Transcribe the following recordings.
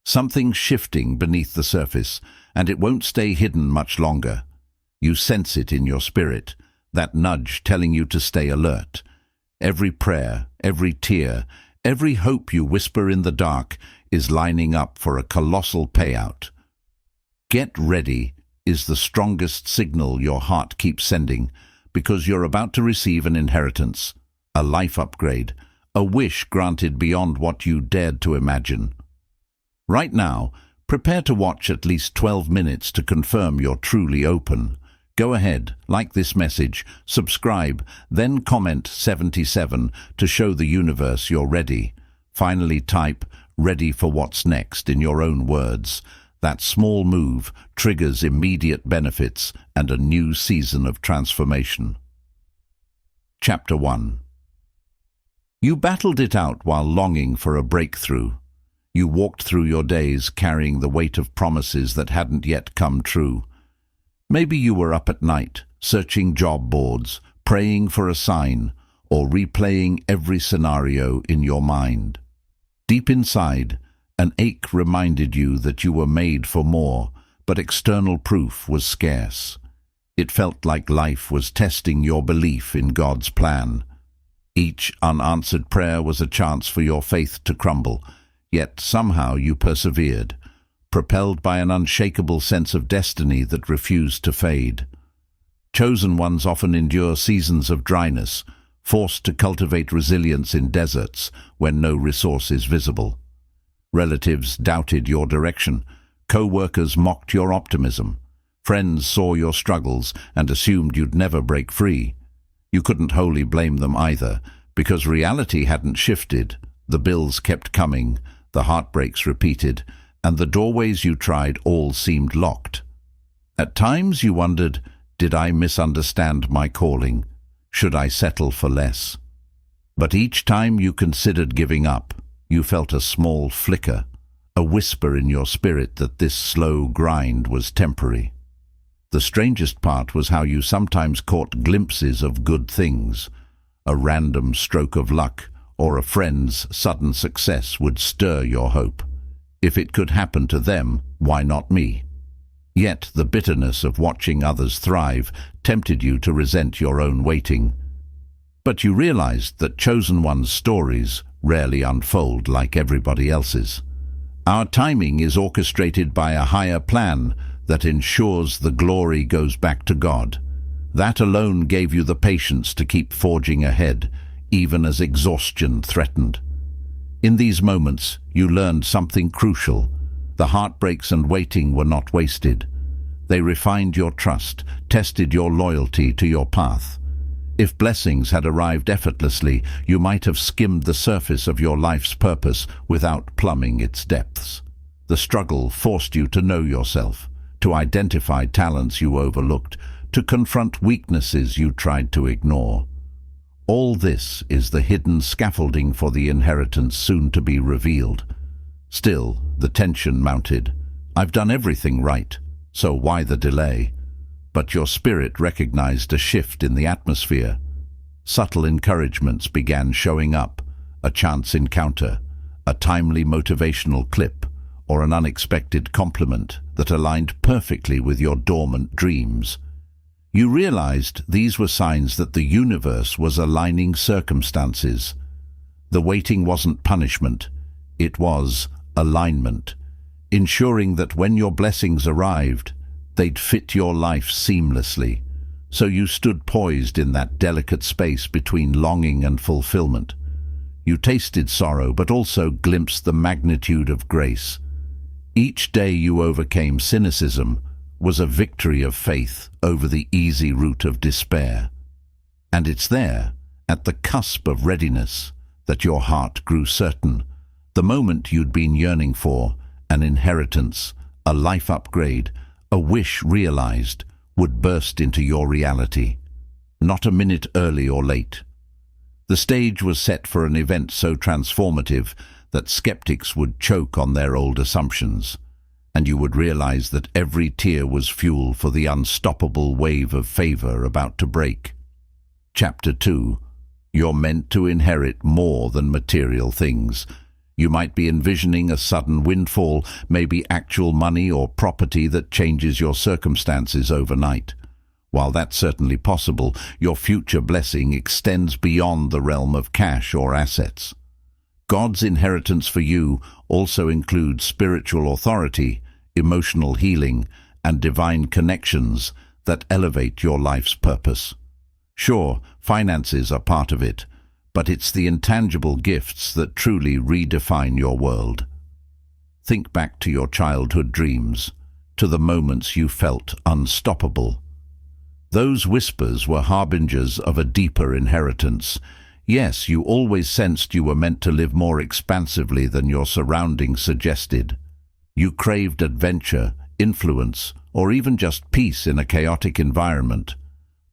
Something's shifting beneath the surface, and it won't stay hidden much longer. You sense it in your spirit, that nudge telling you to stay alert. Every prayer, every tear, every hope you whisper in the dark is lining up for a colossal payout. Get ready is the strongest signal your heart keeps sending, because you're about to receive an inheritance, a life upgrade, a wish granted beyond what you dared to imagine. Right now, prepare to watch at least 12 minutes to confirm you're truly open. Go ahead, like this message, subscribe, then comment 77 to show the universe you're ready. Finally type, "ready for what's next" in your own words. That small move triggers immediate benefits and a new season of transformation. Chapter 1. You battled it out while longing for a breakthrough. You walked through your days carrying the weight of promises that hadn't yet come true. Maybe you were up at night, searching job boards, praying for a sign, or replaying every scenario in your mind. Deep inside, an ache reminded you that you were made for more, but external proof was scarce. It felt like life was testing your belief in God's plan. Each unanswered prayer was a chance for your faith to crumble, yet somehow you persevered, propelled by an unshakable sense of destiny that refused to fade. Chosen ones often endure seasons of dryness, forced to cultivate resilience in deserts when no resource is visible. Relatives doubted your direction, co-workers mocked your optimism, friends saw your struggles and assumed you'd never break free. You couldn't wholly blame them either, because reality hadn't shifted. The bills kept coming, the heartbreaks repeated, and the doorways you tried all seemed locked. At times you wondered, did I misunderstand my calling? Should I settle for less? But each time you considered giving up, you felt a small flicker, a whisper in your spirit that this slow grind was temporary. The strangest part was how you sometimes caught glimpses of good things. A random stroke of luck or a friend's sudden success would stir your hope. If it could happen to them, why not me? Yet the bitterness of watching others thrive tempted you to resent your own waiting. But you realized that chosen ones' stories rarely unfold like everybody else's. Our timing is orchestrated by a higher plan that ensures the glory goes back to God. That alone gave you the patience to keep forging ahead, even as exhaustion threatened. In these moments, you learned something crucial. The heartbreaks and waiting were not wasted. They refined your trust, tested your loyalty to your path. If blessings had arrived effortlessly, you might have skimmed the surface of your life's purpose without plumbing its depths. The struggle forced you to know yourself, to identify talents you overlooked, to confront weaknesses you tried to ignore. All this is the hidden scaffolding for the inheritance soon to be revealed. Still, the tension mounted. I've done everything right, so why the delay? But your spirit recognized a shift in the atmosphere. Subtle encouragements began showing up, a chance encounter, a timely motivational clip, or an unexpected compliment that aligned perfectly with your dormant dreams. You realized these were signs that the universe was aligning circumstances. The waiting wasn't punishment, it was alignment, ensuring that when your blessings arrived, they'd fit your life seamlessly. So you stood poised in that delicate space between longing and fulfillment. You tasted sorrow, but also glimpsed the magnitude of grace. Each day you overcame cynicism was a victory of faith over the easy route of despair. And it's there, at the cusp of readiness, that your heart grew certain. The moment you'd been yearning for, an inheritance, a life upgrade, a wish realized, would burst into your reality. Not a minute early or late. The stage was set for an event so transformative that skeptics would choke on their old assumptions, and you would realize that every tear was fuel for the unstoppable wave of favor about to break. Chapter 2. You're meant to inherit more than material things. You might be envisioning a sudden windfall, maybe actual money or property that changes your circumstances overnight. While that's certainly possible, your future blessing extends beyond the realm of cash or assets. God's inheritance for you also includes spiritual authority, emotional healing, and divine connections that elevate your life's purpose. Sure, finances are part of it, but it's the intangible gifts that truly redefine your world. Think back to your childhood dreams, to the moments you felt unstoppable. Those whispers were harbingers of a deeper inheritance. Yes, you always sensed you were meant to live more expansively than your surroundings suggested. You craved adventure, influence, or even just peace in a chaotic environment.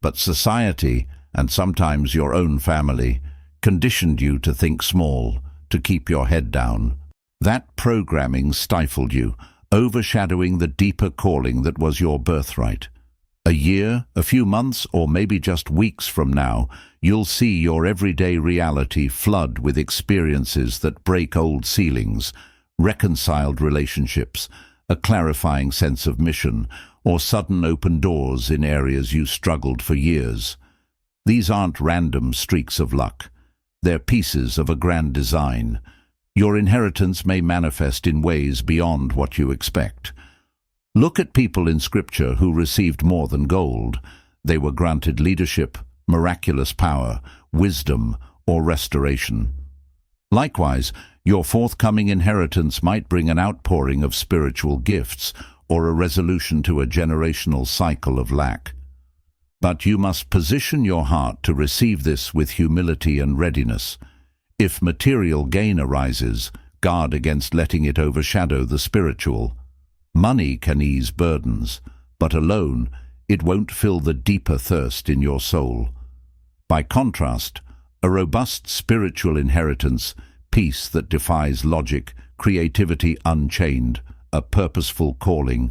But society, and sometimes your own family, conditioned you to think small, to keep your head down. That programming stifled you, overshadowing the deeper calling that was your birthright. A year, a few months, or maybe just weeks from now, you'll see your everyday reality flood with experiences that break old ceilings, reconciled relationships, a clarifying sense of mission, or sudden open doors in areas you struggled for years. These aren't random streaks of luck. They're pieces of a grand design. Your inheritance may manifest in ways beyond what you expect. Look at people in Scripture who received more than gold. They were granted leadership, miraculous power, wisdom, or restoration. Likewise, your forthcoming inheritance might bring an outpouring of spiritual gifts or a resolution to a generational cycle of lack. But you must position your heart to receive this with humility and readiness. If material gain arises, guard against letting it overshadow the spiritual. Money can ease burdens, but alone it won't fill the deeper thirst in your soul. By contrast, a robust spiritual inheritance, peace that defies logic, creativity unchained, a purposeful calling,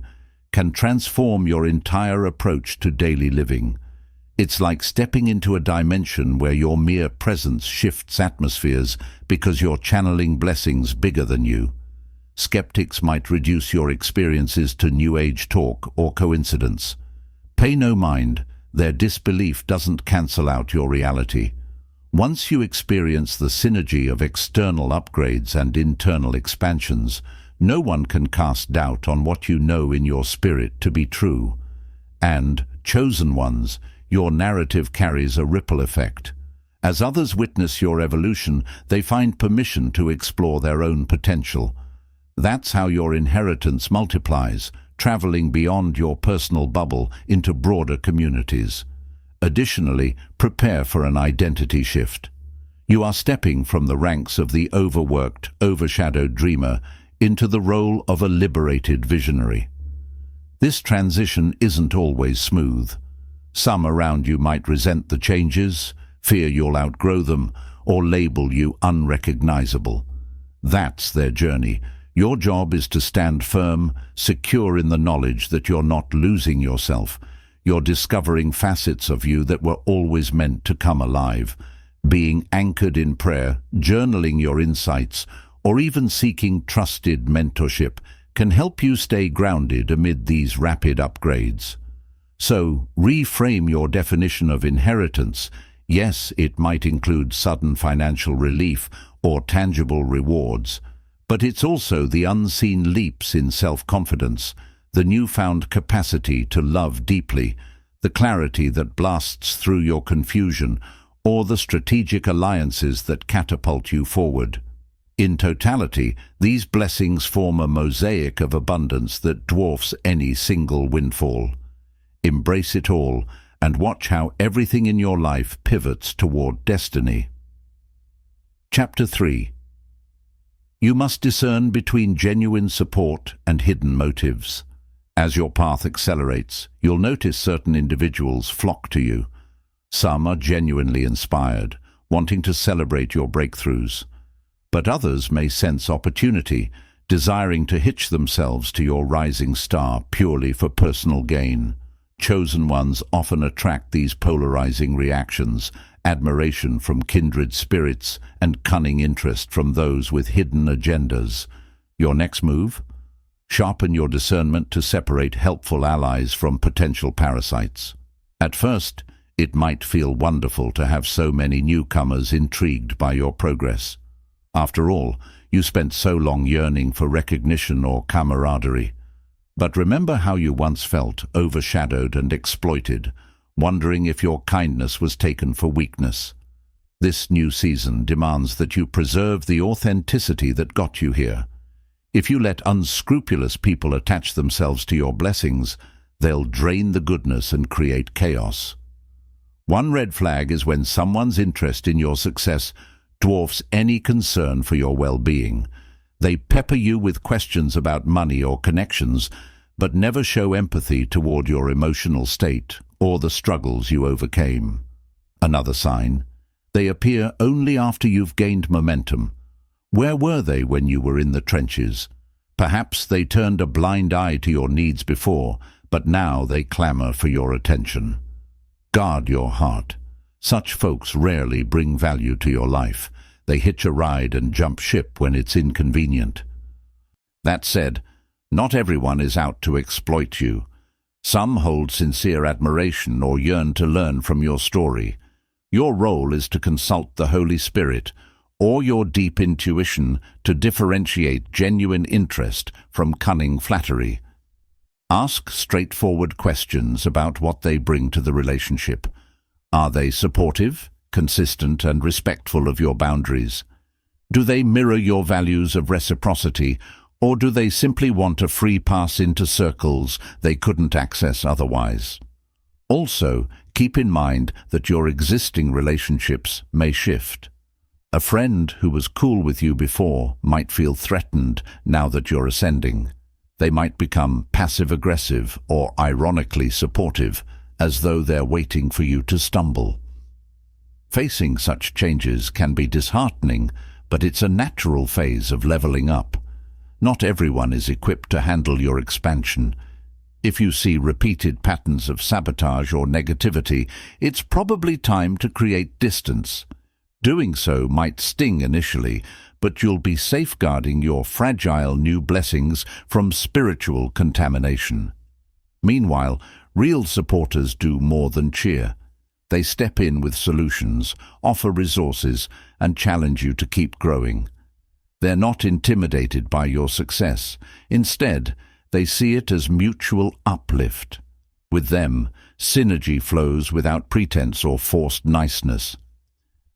can transform your entire approach to daily living. It's like stepping into a dimension where your mere presence shifts atmospheres because you're channeling blessings bigger than you. Skeptics might reduce your experiences to New Age talk or coincidence. Pay no mind, their disbelief doesn't cancel out your reality. Once you experience the synergy of external upgrades and internal expansions, no one can cast doubt on what you know in your spirit to be true. And, chosen ones, your narrative carries a ripple effect. As others witness your evolution, they find permission to explore their own potential. That's how your inheritance multiplies, traveling beyond your personal bubble into broader communities. Additionally, prepare for an identity shift. You are stepping from the ranks of the overworked, overshadowed dreamer into the role of a liberated visionary. This transition isn't always smooth. Some around you might resent the changes, fear you'll outgrow them, or label you unrecognizable. That's their journey. Your job is to stand firm, secure in the knowledge that you're not losing yourself. You're discovering facets of you that were always meant to come alive. Being anchored in prayer, journaling your insights, or even seeking trusted mentorship can help you stay grounded amid these rapid upgrades. So, reframe your definition of inheritance. Yes, it might include sudden financial relief or tangible rewards, but it's also the unseen leaps in self-confidence, the newfound capacity to love deeply, the clarity that blasts through your confusion, or the strategic alliances that catapult you forward. In totality, these blessings form a mosaic of abundance that dwarfs any single windfall. Embrace it all and watch how everything in your life pivots toward destiny. Chapter 3. You must discern between genuine support and hidden motives. As your path accelerates, you'll notice certain individuals flock to you. Some are genuinely inspired, wanting to celebrate your breakthroughs. But others may sense opportunity, desiring to hitch themselves to your rising star purely for personal gain. Chosen ones often attract these polarizing reactions, admiration from kindred spirits, and cunning interest from those with hidden agendas. Your next move? Sharpen your discernment to separate helpful allies from potential parasites. At first, it might feel wonderful to have so many newcomers intrigued by your progress. After all, you spent so long yearning for recognition or camaraderie. But remember how you once felt overshadowed and exploited, wondering if your kindness was taken for weakness. This new season demands that you preserve the authenticity that got you here. If you let unscrupulous people attach themselves to your blessings, they'll drain the goodness and create chaos. One red flag is when someone's interest in your success dwarfs any concern for your well-being. They pepper you with questions about money or connections, but never show empathy toward your emotional state or the struggles you overcame. Another sign: they appear only after you've gained momentum. Where were they when you were in the trenches? Perhaps they turned a blind eye to your needs before, but now they clamor for your attention. Guard your heart. Such folks rarely bring value to your life. They hitch a ride and jump ship when it's inconvenient. That said, not everyone is out to exploit you. Some hold sincere admiration or yearn to learn from your story. Your role is to consult the Holy Spirit or your deep intuition to differentiate genuine interest from cunning flattery. Ask straightforward questions about what they bring to the relationship. Are they supportive, consistent, and respectful of your boundaries? Do they mirror your values of reciprocity, or do they simply want a free pass into circles they couldn't access otherwise? Also, keep in mind that your existing relationships may shift. A friend who was cool with you before might feel threatened now that you're ascending. They might become passive-aggressive or ironically supportive, as though they're waiting for you to stumble. Facing such changes can be disheartening, but it's a natural phase of leveling up. Not everyone is equipped to handle your expansion. If you see repeated patterns of sabotage or negativity, it's probably time to create distance. Doing so might sting initially, but you'll be safeguarding your fragile new blessings from spiritual contamination. Meanwhile, real supporters do more than cheer. They step in with solutions, offer resources, and challenge you to keep growing. They're not intimidated by your success. Instead, they see it as mutual uplift. With them, synergy flows without pretense or forced niceness.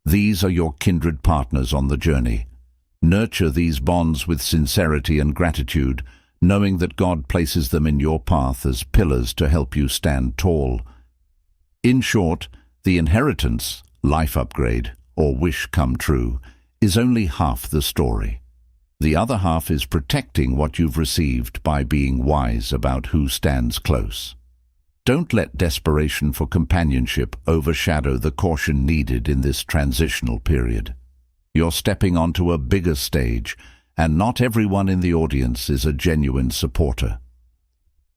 These are your kindred partners on the journey. Nurture these bonds with sincerity and gratitude, knowing that God places them in your path as pillars to help you stand tall. In short, the inheritance, life upgrade, or wish come true, is only half the story. The other half is protecting what you've received by being wise about who stands close. Don't let desperation for companionship overshadow the caution needed in this transitional period. You're stepping onto a bigger stage, and not everyone in the audience is a genuine supporter.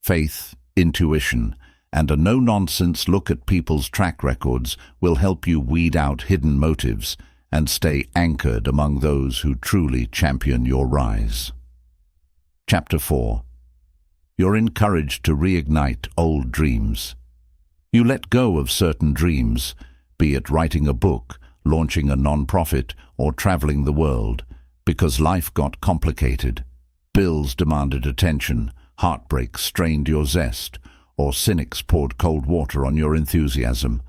Faith, intuition, and a no-nonsense look at people's track records will help you weed out hidden motives and stay anchored among those who truly champion your rise. Chapter 4. You're encouraged to reignite old dreams. You let go of certain dreams, be it writing a book, launching a non-profit, or traveling the world, because life got complicated. Bills demanded attention, heartbreak strained your zest, or cynics poured cold water on your enthusiasm.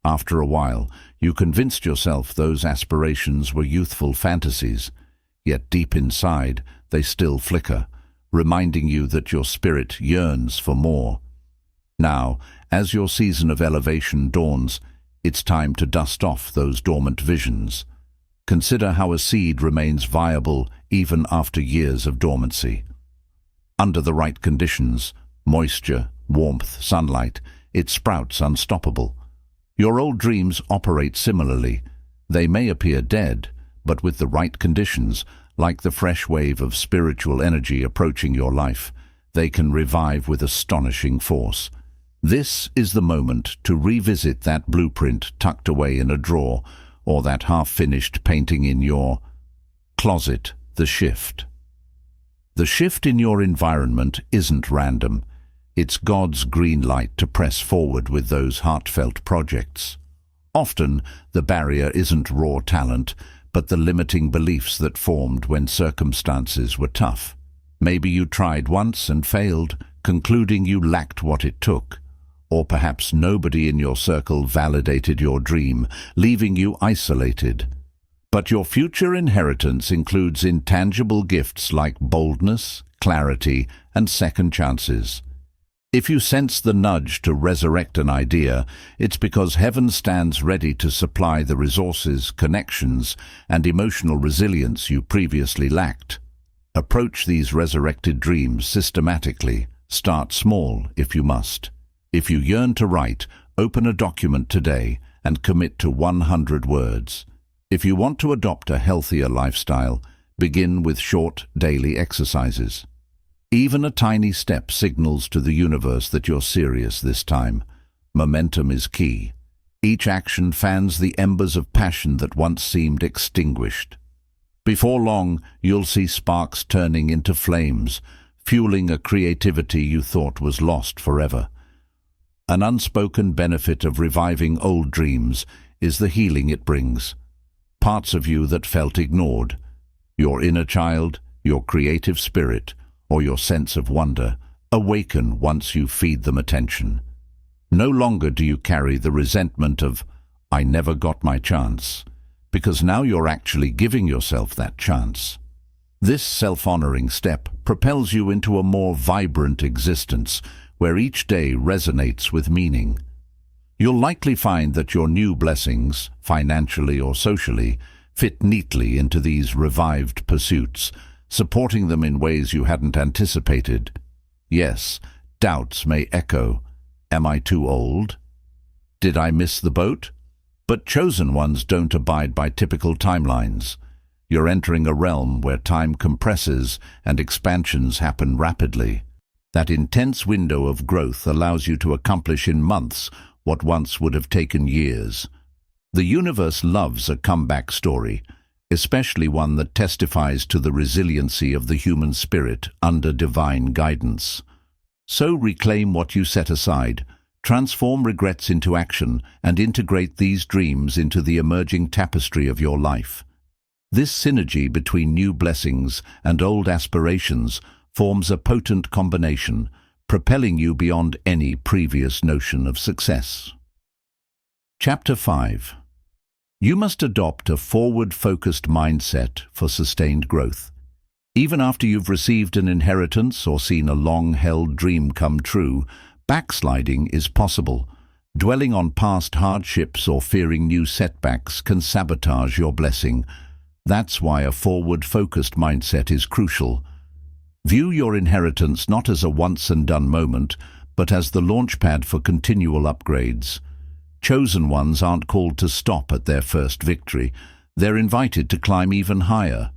After a while, you convinced yourself those aspirations were youthful fantasies, yet deep inside they still flicker, reminding you that your spirit yearns for more. Now, as your season of elevation dawns, it's time to dust off those dormant visions. Consider how a seed remains viable even after years of dormancy. Under the right conditions, moisture, warmth, sunlight, it sprouts unstoppable. Your old dreams operate similarly. They may appear dead, but with the right conditions, like the fresh wave of spiritual energy approaching your life, they can revive with astonishing force. This is the moment to revisit that blueprint tucked away in a drawer, or that half-finished painting in your closet. The shift. The shift in your environment isn't random. It's God's green light to press forward with those heartfelt projects. Often, the barrier isn't raw talent, but the limiting beliefs that formed when circumstances were tough. Maybe you tried once and failed, concluding you lacked what it took. Or perhaps nobody in your circle validated your dream, leaving you isolated. But your future inheritance includes intangible gifts like boldness, clarity, and second chances. If you sense the nudge to resurrect an idea, it's because heaven stands ready to supply the resources, connections, and emotional resilience you previously lacked. Approach these resurrected dreams systematically. Start small if you must. If you yearn to write, open a document today and commit to 100 words. If you want to adopt a healthier lifestyle, begin with short daily exercises. Even a tiny step signals to the universe that you're serious this time. Momentum is key. Each action fans the embers of passion that once seemed extinguished. Before long, you'll see sparks turning into flames, fueling a creativity you thought was lost forever. An unspoken benefit of reviving old dreams is the healing it brings. Parts of you that felt ignored, your inner child, your creative spirit, or your sense of wonder, awaken once you feed them attention. No longer do you carry the resentment of, "I never got my chance," because now you're actually giving yourself that chance. This self-honoring step propels you into a more vibrant existence, where each day resonates with meaning. You'll likely find that your new blessings, financially or socially, fit neatly into these revived pursuits, supporting them in ways you hadn't anticipated. Yes, doubts may echo. Am I too old? Did I miss the boat? But chosen ones don't abide by typical timelines. You're entering a realm where time compresses and expansions happen rapidly. That intense window of growth allows you to accomplish in months what once would have taken years. The universe loves a comeback story, especially one that testifies to the resiliency of the human spirit under divine guidance. So reclaim what you set aside, transform regrets into action, and integrate these dreams into the emerging tapestry of your life. This synergy between new blessings and old aspirations forms a potent combination, propelling you beyond any previous notion of success. Chapter 5. You must adopt a forward-focused mindset for sustained growth. Even after you've received an inheritance or seen a long-held dream come true, backsliding is possible. Dwelling on past hardships or fearing new setbacks can sabotage your blessing. That's why a forward-focused mindset is crucial. View your inheritance not as a once-and-done moment, but as the launchpad for continual upgrades. Chosen ones aren't called to stop at their first victory. They're invited to climb even higher.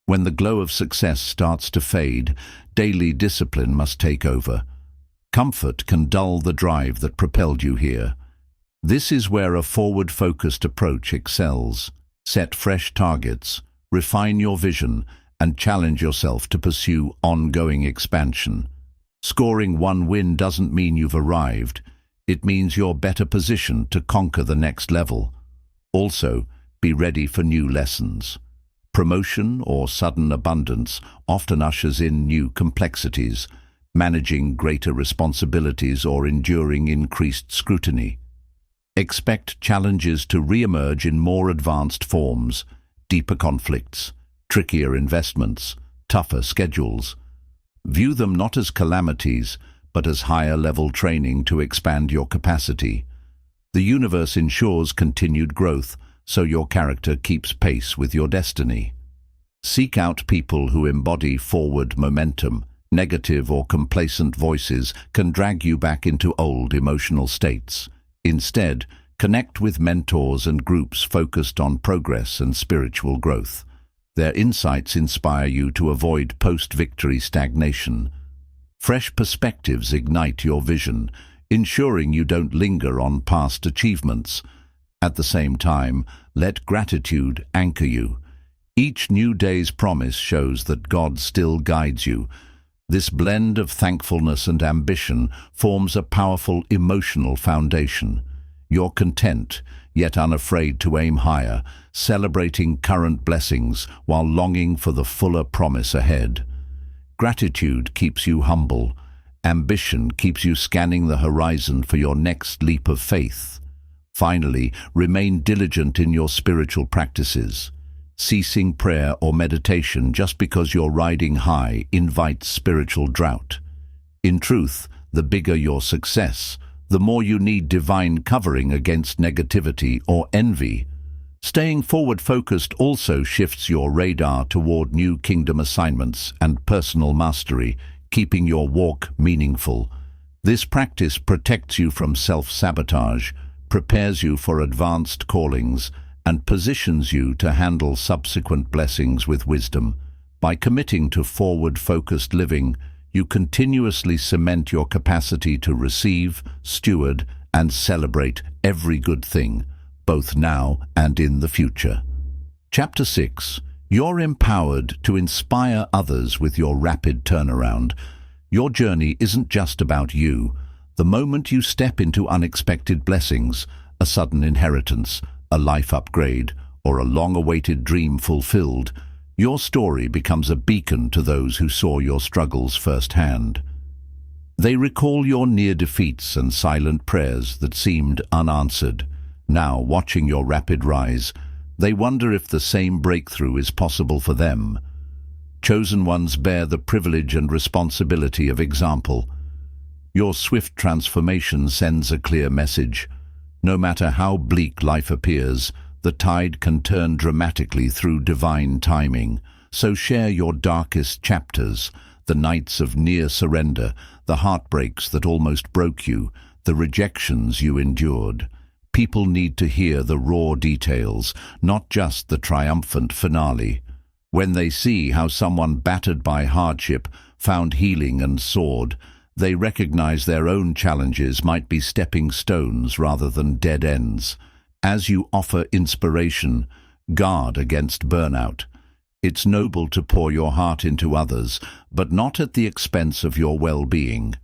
When the glow of success starts to fade, daily discipline must take over. Comfort can dull the drive that propelled you here. This is where a forward-focused approach excels. Set fresh targets, refine your vision, and challenge yourself to pursue ongoing expansion. Scoring one win doesn't mean you've arrived. It means you're better positioned to conquer the next level. Also, be ready for new lessons. Promotion or sudden abundance often ushers in new complexities, managing greater responsibilities or enduring increased scrutiny. Expect challenges to re-emerge in more advanced forms, deeper conflicts, trickier investments, tougher schedules. View them not as calamities, but as higher-level training to expand your capacity. The universe ensures continued growth, so your character keeps pace with your destiny. Seek out people who embody forward momentum. Negative or complacent voices can drag you back into old emotional states. Instead, connect with mentors and groups focused on progress and spiritual growth. Their insights inspire you to avoid post-victory stagnation. Fresh perspectives ignite your vision, ensuring you don't linger on past achievements. At the same time, let gratitude anchor you. Each new day's promise shows that God still guides you. This blend of thankfulness and ambition forms a powerful emotional foundation. You're content, yet unafraid to aim higher, celebrating current blessings while longing for the fuller promise ahead. Gratitude keeps you humble. Ambition keeps you scanning the horizon for your next leap of faith. Finally, remain diligent in your spiritual practices. Ceasing prayer or meditation just because you're riding high invites spiritual drought. In truth, the bigger your success, the more you need divine covering against negativity or envy. Staying forward-focused also shifts your radar toward new kingdom assignments and personal mastery, keeping your walk meaningful. This practice protects you from self-sabotage, prepares you for advanced callings, and positions you to handle subsequent blessings with wisdom. By committing to forward-focused living, you continuously cement your capacity to receive, steward, and celebrate every good thing, both now and in the future. Chapter 6. You're empowered to inspire others with your rapid turnaround. Your journey isn't just about you. The moment you step into unexpected blessings, a sudden inheritance, a life upgrade, or a long-awaited dream fulfilled, your story becomes a beacon to those who saw your struggles firsthand. They recall your near defeats and silent prayers that seemed unanswered. Now, watching your rapid rise, they wonder if the same breakthrough is possible for them. Chosen ones bear the privilege and responsibility of example. Your swift transformation sends a clear message. No matter how bleak life appears, the tide can turn dramatically through divine timing. So share your darkest chapters, the nights of near surrender, the heartbreaks that almost broke you, the rejections you endured. People need to hear the raw details, not just the triumphant finale. When they see how someone battered by hardship found healing and soared, they recognize their own challenges might be stepping stones rather than dead ends. As you offer inspiration, guard against burnout. It's noble to pour your heart into others, but not at the expense of your well-being.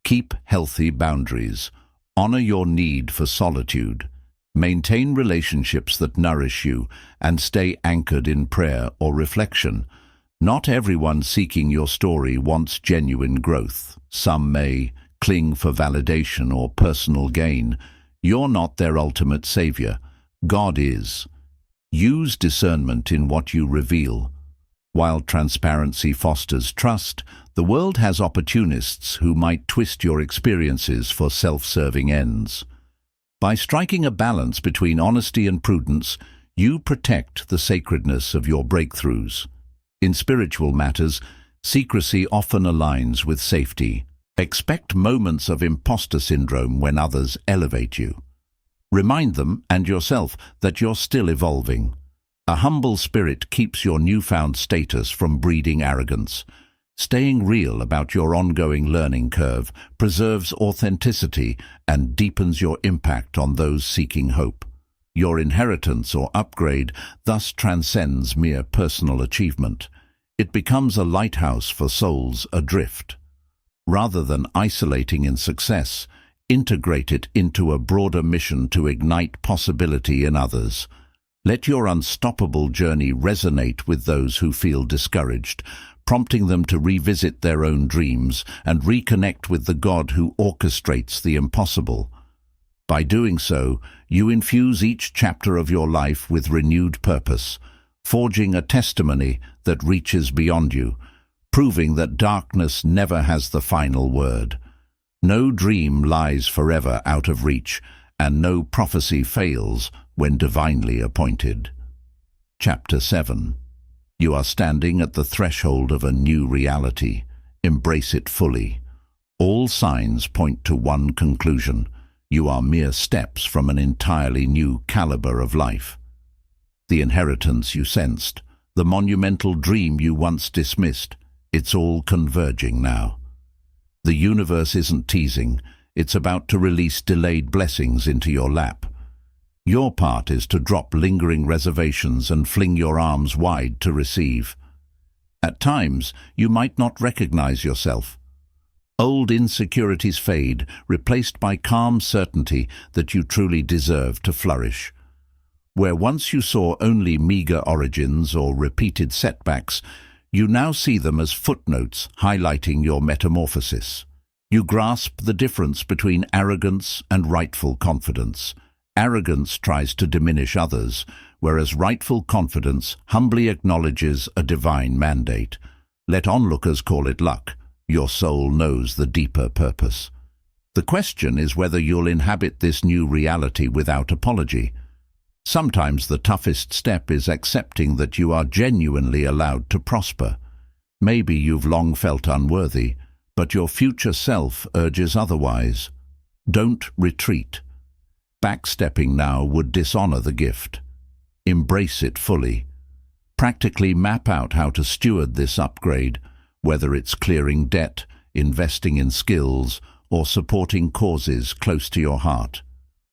Keep healthy boundaries. Honor your need for solitude. Maintain relationships that nourish you, and stay anchored in prayer or reflection. Not everyone seeking your story wants genuine growth. Some may cling for validation or personal gain. You're not their ultimate savior. God is. Use discernment in what you reveal. While transparency fosters trust, the world has opportunists who might twist your experiences for self-serving ends. By striking a balance between honesty and prudence, you protect the sacredness of your breakthroughs. In spiritual matters, secrecy often aligns with safety. Expect moments of imposter syndrome when others elevate you. Remind them and yourself that you're still evolving. A humble spirit keeps your newfound status from breeding arrogance. Staying real about your ongoing learning curve preserves authenticity and deepens your impact on those seeking hope. Your inheritance or upgrade thus transcends mere personal achievement. It becomes a lighthouse for souls adrift. Rather than isolating in success, integrate it into a broader mission to ignite possibility in others. Let your unstoppable journey resonate with those who feel discouraged, prompting them to revisit their own dreams and reconnect with the God who orchestrates the impossible. By doing so, you infuse each chapter of your life with renewed purpose, forging a testimony that reaches beyond you, proving that darkness never has the final word. No dream lies forever out of reach, and no prophecy fails when divinely appointed. Chapter 7. You are standing at the threshold of a new reality. Embrace it fully. All signs point to one conclusion. You are mere steps from an entirely new caliber of life. The inheritance you sensed, the monumental dream you once dismissed, it's all converging now. The universe isn't teasing, it's about to release delayed blessings into your lap. Your part is to drop lingering reservations and fling your arms wide to receive. At times, you might not recognize yourself. Old insecurities fade, replaced by calm certainty that you truly deserve to flourish. Where once you saw only meager origins or repeated setbacks, you now see them as footnotes highlighting your metamorphosis. You grasp the difference between arrogance and rightful confidence. Arrogance tries to diminish others, whereas rightful confidence humbly acknowledges a divine mandate. Let onlookers call it luck. Your soul knows the deeper purpose. The question is whether you'll inhabit this new reality without apology. Sometimes the toughest step is accepting that you are genuinely allowed to prosper. Maybe you've long felt unworthy, but your future self urges otherwise. Don't retreat. Backstepping now would dishonor the gift. Embrace it fully. Practically map out how to steward this upgrade, whether it's clearing debt, investing in skills, or supporting causes close to your heart.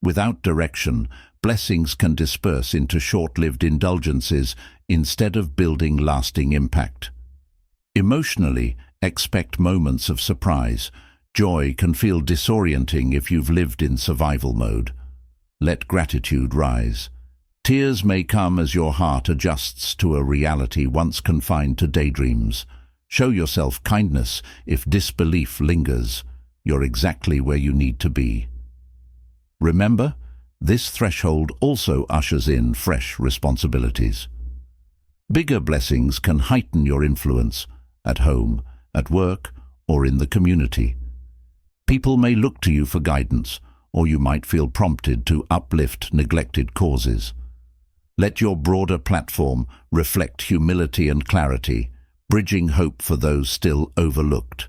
Without direction, blessings can disperse into short-lived indulgences instead of building lasting impact. Emotionally, expect moments of surprise. Joy can feel disorienting if you've lived in survival mode. Let gratitude rise. Tears may come as your heart adjusts to a reality once confined to daydreams. Show yourself kindness if disbelief lingers. You're exactly where you need to be. Remember, this threshold also ushers in fresh responsibilities. Bigger blessings can heighten your influence at home, at work, or in the community. People may look to you for guidance, or you might feel prompted to uplift neglected causes. Let your broader platform reflect humility and clarity, bridging hope for those still overlooked.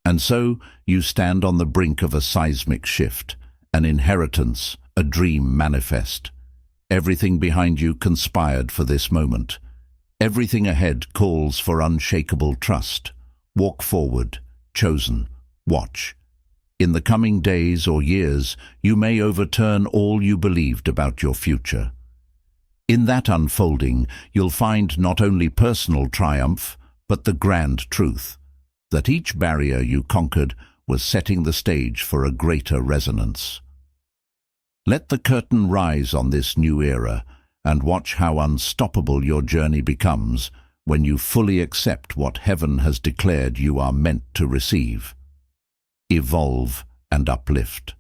And so you stand on the brink of a seismic shift, an inheritance, a dream manifest. Everything behind you conspired for this moment. Everything ahead calls for unshakable trust. Walk forward, chosen, watch. In the coming days or years, you may overturn all you believed about your future. In that unfolding, you'll find not only personal triumph, but the grand truth, that each barrier you conquered was setting the stage for a greater resonance. Let the curtain rise on this new era, and watch how unstoppable your journey becomes when you fully accept what heaven has declared you are meant to receive. Evolve and uplift.